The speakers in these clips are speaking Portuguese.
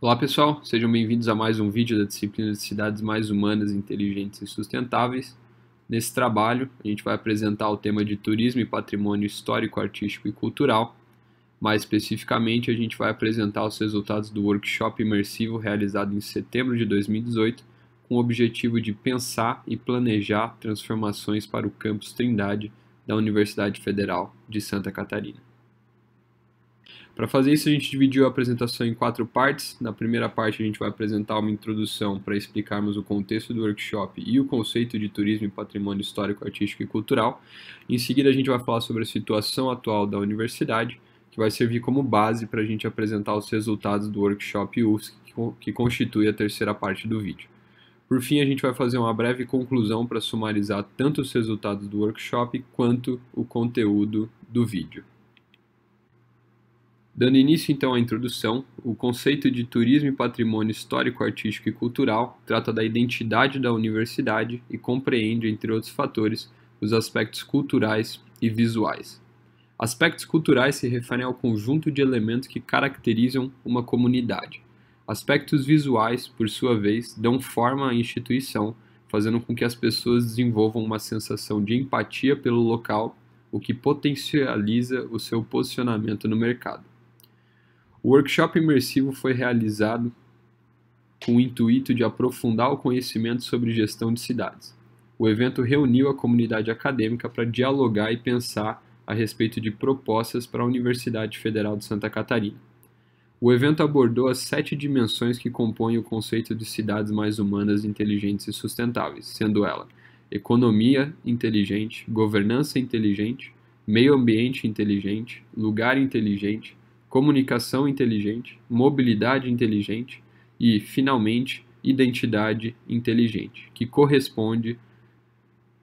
Olá pessoal, sejam bem-vindos a mais um vídeo da disciplina de Cidades Mais Humanas, Inteligentes e Sustentáveis. Nesse trabalho, a gente vai apresentar o tema de turismo e patrimônio histórico, artístico e cultural. Mais especificamente, a gente vai apresentar os resultados do workshop imersivo realizado em setembro de 2018, com o objetivo de pensar e planejar transformações para o campus Trindade da Universidade Federal de Santa Catarina. Para fazer isso, a gente dividiu a apresentação em 4 partes. Na primeira parte, a gente vai apresentar uma introdução para explicarmos o contexto do workshop e o conceito de turismo e patrimônio histórico, artístico e cultural. Em seguida, a gente vai falar sobre a situação atual da universidade, que vai servir como base para a gente apresentar os resultados do workshop UFSC, que constitui a terceira parte do vídeo. Por fim, a gente vai fazer uma breve conclusão para sumarizar tanto os resultados do workshop quanto o conteúdo do vídeo. Dando início então à introdução, o conceito de turismo e patrimônio histórico, artístico e cultural trata da identidade da universidade e compreende, entre outros fatores, os aspectos culturais e visuais. Aspectos culturais se referem ao conjunto de elementos que caracterizam uma comunidade. Aspectos visuais, por sua vez, dão forma à instituição, fazendo com que as pessoas desenvolvam uma sensação de empatia pelo local, o que potencializa o seu posicionamento no mercado. O workshop imersivo foi realizado com o intuito de aprofundar o conhecimento sobre gestão de cidades. O evento reuniu a comunidade acadêmica para dialogar e pensar a respeito de propostas para a Universidade Federal de Santa Catarina. O evento abordou as 7 dimensões que compõem o conceito de cidades mais humanas, inteligentes e sustentáveis, sendo ela economia inteligente, governança inteligente, meio ambiente inteligente, lugar inteligente, comunicação inteligente, mobilidade inteligente e, finalmente, identidade inteligente, que corresponde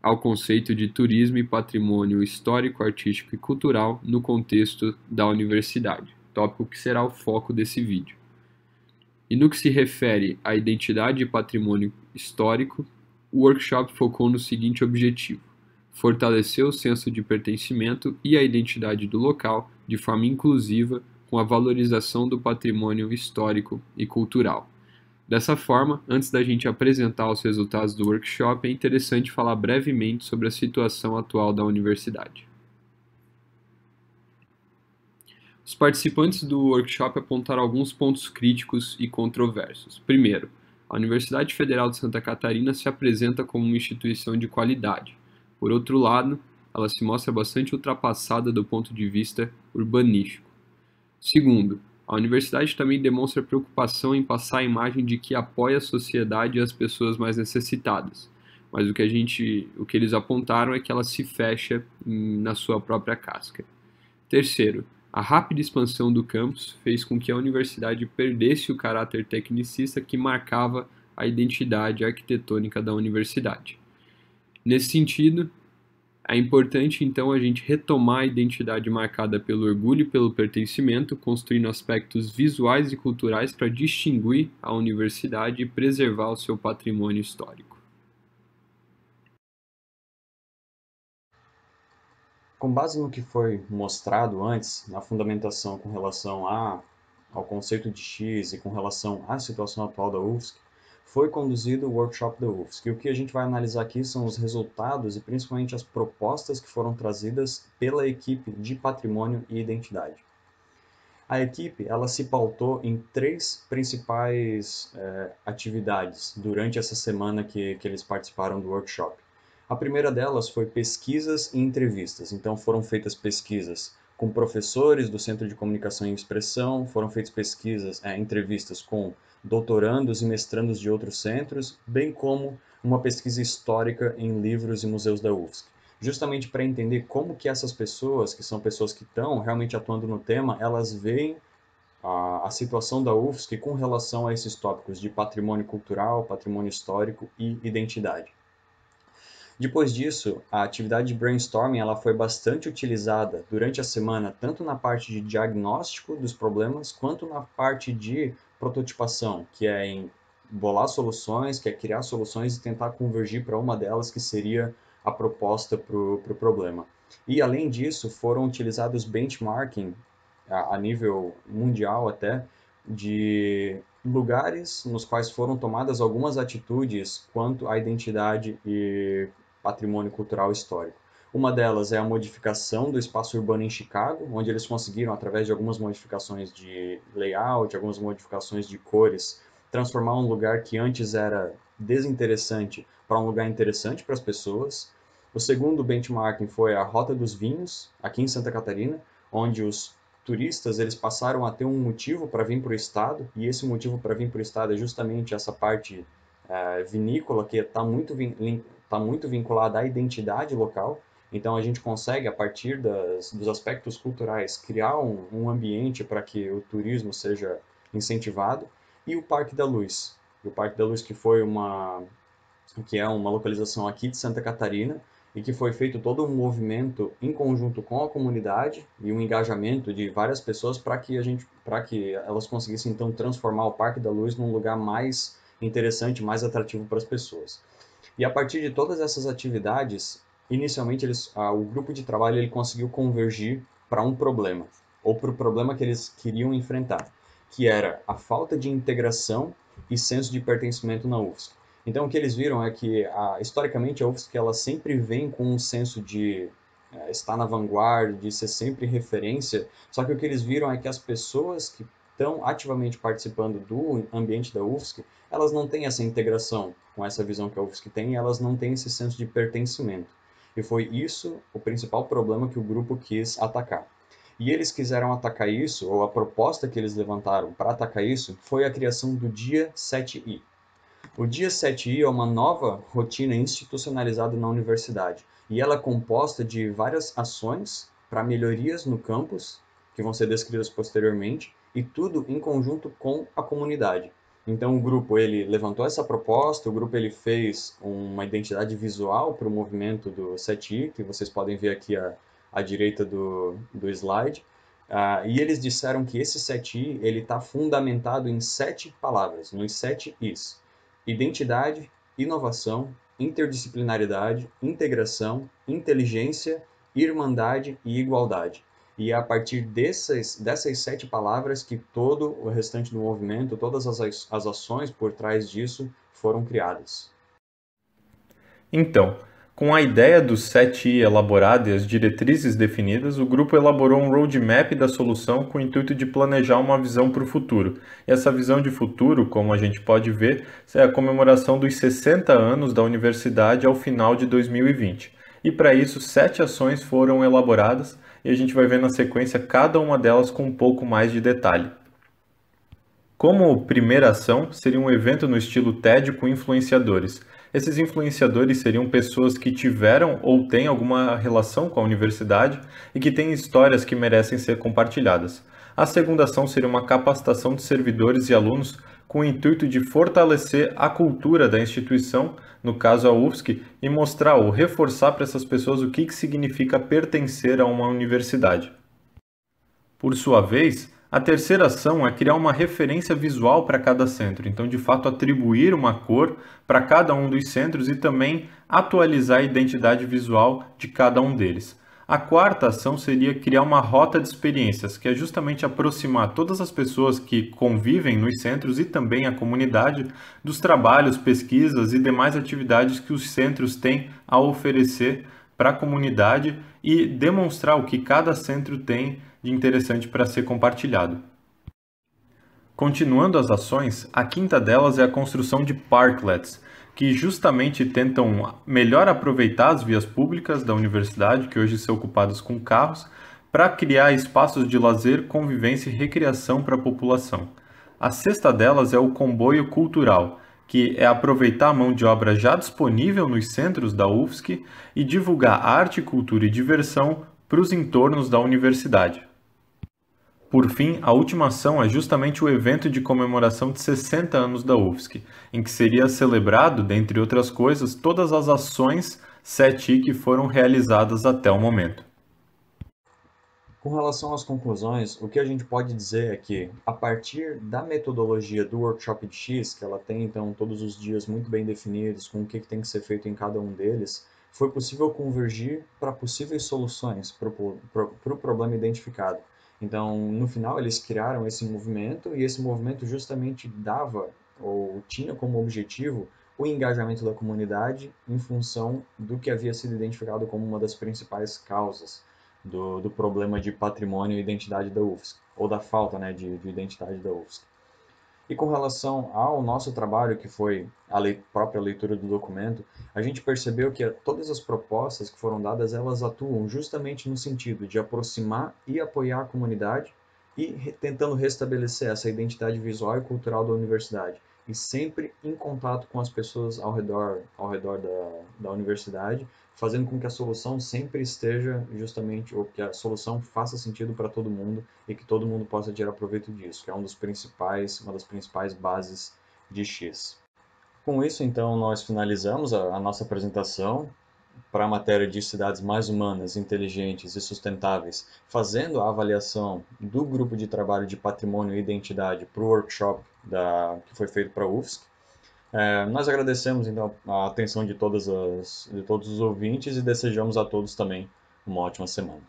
ao conceito de turismo e patrimônio histórico, artístico e cultural no contexto da universidade, tópico que será o foco desse vídeo. E no que se refere à identidade e patrimônio histórico, o workshop focou no seguinte objetivo: fortalecer o senso de pertencimento e a identidade do local de forma inclusiva, com a valorização do patrimônio histórico e cultural. Dessa forma, antes da gente apresentar os resultados do workshop, é interessante falar brevemente sobre a situação atual da universidade. Os participantes do workshop apontaram alguns pontos críticos e controversos. Primeiro, a Universidade Federal de Santa Catarina se apresenta como uma instituição de qualidade. Por outro lado, ela se mostra bastante ultrapassada do ponto de vista urbanístico. Segundo, a universidade também demonstra preocupação em passar a imagem de que apoia a sociedade e as pessoas mais necessitadas, mas o que eles apontaram é que ela se fecha na sua própria casca. Terceiro, a rápida expansão do campus fez com que a universidade perdesse o caráter tecnicista que marcava a identidade arquitetônica da universidade. Nesse sentido, é importante então a gente retomar a identidade marcada pelo orgulho e pelo pertencimento, construindo aspectos visuais e culturais para distinguir a universidade e preservar o seu patrimônio histórico. Com base no que foi mostrado antes, na fundamentação com relação ao conceito de X e com relação à situação atual da UFSC, foi conduzido o workshop da UFSC. E o que a gente vai analisar aqui são os resultados e principalmente as propostas que foram trazidas pela equipe de patrimônio e identidade. A equipe ela se pautou em 3 principais atividades durante essa semana que eles participaram do workshop. A primeira delas foi pesquisas e entrevistas. Então foram feitas pesquisas com professores do Centro de Comunicação e Expressão, foram feitas entrevistas com doutorandos e mestrandos de outros centros, bem como uma pesquisa histórica em livros e museus da UFSC. Justamente para entender como que essas pessoas, que são pessoas que estão realmente atuando no tema, elas veem a situação da UFSC com relação a esses tópicos de patrimônio cultural, patrimônio histórico e identidade. Depois disso, a atividade de brainstorming ela foi bastante utilizada durante a semana, tanto na parte de diagnóstico dos problemas, quanto na parte de prototipação, que é em bolar soluções, que é criar soluções e tentar convergir para uma delas, que seria a proposta para o problema. E, além disso, foram utilizados benchmarking a nível mundial até, de lugares nos quais foram tomadas algumas atitudes quanto à identidade e patrimônio cultural histórico. Uma delas é a modificação do espaço urbano em Chicago, onde eles conseguiram, através de algumas modificações de layout, algumas modificações de cores, transformar um lugar que antes era desinteressante para um lugar interessante para as pessoas. O segundo benchmarking foi a Rota dos Vinhos, aqui em Santa Catarina, onde os turistas eles passaram a ter um motivo para vir para o estado, e esse motivo para vir para o estado é justamente essa parte vinícola que tá muito vinculada à identidade local. Então a gente consegue, a partir dos aspectos culturais, criar um ambiente para que o turismo seja incentivado. E o Parque da Luz. O Parque da Luz que é uma localização aqui de Santa Catarina, e que foi feito todo um movimento em conjunto com a comunidade e um engajamento de várias pessoas para que elas conseguissem então transformar o Parque da Luz num lugar mais interessante, mais atrativo para as pessoas. E a partir de todas essas atividades, inicialmente o grupo de trabalho ele conseguiu convergir para um problema, ou para o problema que eles queriam enfrentar, que era a falta de integração e senso de pertencimento na UFSC. Então, o que eles viram é que, historicamente, a UFSC ela sempre vem com um senso de estar na vanguarda, de ser sempre referência, só que o que eles viram é que as pessoas que estão ativamente participando do ambiente da UFSC, elas não têm essa integração com essa visão que a UFSC tem, e elas não têm esse senso de pertencimento. E foi isso o principal problema que o grupo quis atacar. E eles quiseram atacar isso, ou a proposta que eles levantaram para atacar isso, foi a criação do Dia 7i. O Dia 7i é uma nova rotina institucionalizada na universidade, e ela é composta de várias ações para melhorias no campus, que vão ser descritas posteriormente, e tudo em conjunto com a comunidade. Então o grupo ele levantou essa proposta, o grupo ele fez uma identidade visual para o movimento do 7i, que vocês podem ver aqui à direita do slide. E eles disseram que esse 7i ele está fundamentado em 7 palavras, nos 7 Is: identidade, inovação, interdisciplinaridade, integração, inteligência, irmandade e igualdade. E é a partir dessas 7 palavras que todo o restante do movimento, todas as ações por trás disso foram criadas. Então, com a ideia do 7i elaborada e as diretrizes definidas, o grupo elaborou um roadmap da solução com o intuito de planejar uma visão para o futuro. E essa visão de futuro, como a gente pode ver, é a comemoração dos 60 anos da universidade ao final de 2020. E para isso, 7 ações foram elaboradas e a gente vai ver na sequência cada uma delas com um pouco mais de detalhe. Como primeira ação, seria um evento no estilo TED com influenciadores. Esses influenciadores seriam pessoas que tiveram ou têm alguma relação com a universidade e que têm histórias que merecem ser compartilhadas. A segunda ação seria uma capacitação de servidores e alunos com o intuito de fortalecer a cultura da instituição, no caso a UFSC, e mostrar ou reforçar para essas pessoas o que significa pertencer a uma universidade. Por sua vez, a terceira ação é criar uma referência visual para cada centro, então de fato atribuir uma cor para cada um dos centros e também atualizar a identidade visual de cada um deles. A quarta ação seria criar uma rota de experiências, que é justamente aproximar todas as pessoas que convivem nos centros e também a comunidade dos trabalhos, pesquisas e demais atividades que os centros têm a oferecer para a comunidade e demonstrar o que cada centro tem de interessante para ser compartilhado. Continuando as ações, a quinta delas é a construção de parklets, que justamente tentam melhor aproveitar as vias públicas da universidade, que hoje são ocupadas com carros, para criar espaços de lazer, convivência e recreação para a população. A sexta delas é o comboio cultural, que é aproveitar a mão de obra já disponível nos centros da UFSC e divulgar arte, cultura e diversão para os entornos da universidade. Por fim, a última ação é justamente o evento de comemoração de 60 anos da UFSC, em que seria celebrado, dentre outras coisas, todas as ações 7i que foram realizadas até o momento. Com relação às conclusões, o que a gente pode dizer é que, a partir da metodologia do Workshop de X, que ela tem então todos os dias muito bem definidos, com o que tem que ser feito em cada um deles, foi possível convergir para possíveis soluções para o problema identificado. Então, no final, eles criaram esse movimento e esse movimento justamente dava ou tinha como objetivo o engajamento da comunidade em função do que havia sido identificado como uma das principais causas do problema de patrimônio e identidade da UFSC, ou da falta, né, de identidade da UFSC. E com relação ao nosso trabalho, que foi a própria leitura do documento, a gente percebeu que todas as propostas que foram dadas, elas atuam justamente no sentido de aproximar e apoiar a comunidade e tentando restabelecer essa identidade visual e cultural da universidade. E sempre em contato com as pessoas ao redor da universidade, fazendo com que a solução sempre esteja justamente, ou que a solução faça sentido para todo mundo e que todo mundo possa tirar proveito disso, que é uma das principais bases de X. Com isso, então, nós finalizamos a nossa apresentação para a matéria de cidades mais humanas, inteligentes e sustentáveis, fazendo a avaliação do grupo de trabalho de patrimônio e identidade para o workshop que foi feito para a UFSC. Nós agradecemos então a atenção de todos os ouvintes e desejamos a todos também uma ótima semana.